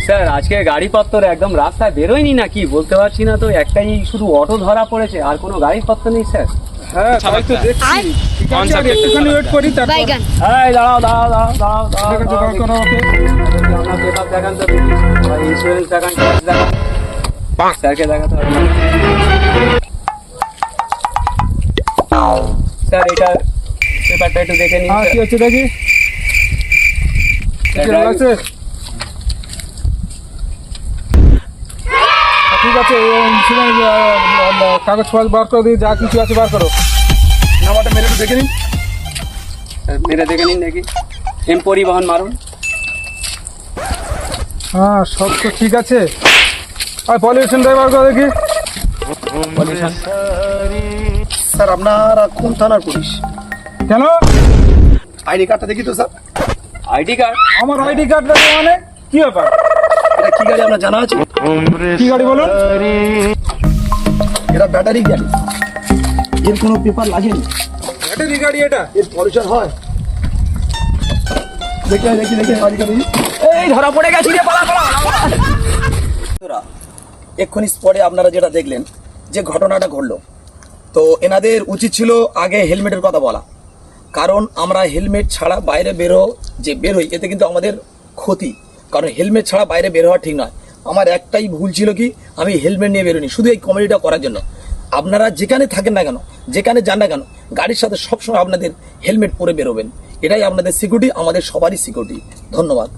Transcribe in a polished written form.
Sir আজকে গাড়িপত্র একদম রাস্তায় বেরোয়নি নাকি বলতে পারছি না তো, একটাই শুধু অটো ধরা পড়েছে, আর কোনো গাড়িপত্র নেই স্যার। হ্যাঁ তাই তো দেখছি। ঠিক আছে, আর একটুখানি ওয়েট করি, তারপর এই দাঁড়াও দাঁড়াও দাঁড়াও দাঁড়াও ঠিক আছে, দাঁড়াও, দাঁড়াও, ওকে। আপনার পেপার দেখান তো, ইন্স্যুরেন্স দেখান, ট্যাক্স দেখান, স্যারকে দেখাতে হবে। স্যার এটা পেপারটা একটু দেখে নিন। হ্যাঁ কি হচ্ছে দেখি, কি আছে? ঠিক আছে, ইন্স্যুরেন্স কাগজ ফাগজ বার করে দিই, যা কিছু আছে বার করো। নাম্বারটা মেরে একটু দেখে নিন। মেরে দেখে নিন দেখি, এম পরিবহন মারুন। হ্যাঁ সব তো ঠিক আছে। আর পলিউশন বার করে দেখি। পলিউশন স্যার আপনারা কোন থানার পুলিশ? কেন? আইডি কার্ডটা দেখি তো স্যার। ID card? আমার আইডি কার্ড লাগে মানে কি ব্যাপার? এটা কি গাড়ি আপনার জানা আছে? কি গাড়ি বলুন? এটা ব্যাটারি গাড়ি, এর কোনো পেপার লাগেনি। ব্যাটারি গাড়ি এটা? এর পলিউশন হয়? দেখে দেখি দেখি গাড়ি গাড়ি এই ধরা পড়ে গেছি রে, পালা পালা। এক্ষুনি স্পটে আপনারা যেটা দেখলেন যে ঘটনাটা ঘটলো, তো এনাদের উচিত ছিল আগে হেলমেটের কথা বলা, কারণ আমরা হেলমেট ছাড়া বাইরে বেরোই এতে কিন্তু আমাদের ক্ষতি, কারণ হেলমেট ছাড়া বাইরে বের হওয়া ঠিক নয়। আমার একটাই ভুল ছিল কি, আমি হেলমেট নিয়ে বেরোনি শুধু এই কমেডিটা করার জন্য। আপনারা যেখানে থাকেন না কেন, যেখানে যান না কেন, গাড়ির সাথে সবসময় আপনাদের হেলমেট পরে বেরোবেন, এটাই আপনাদের সিকিউরিটি, আমাদের সবারই সিকিউরিটি। ধন্যবাদ।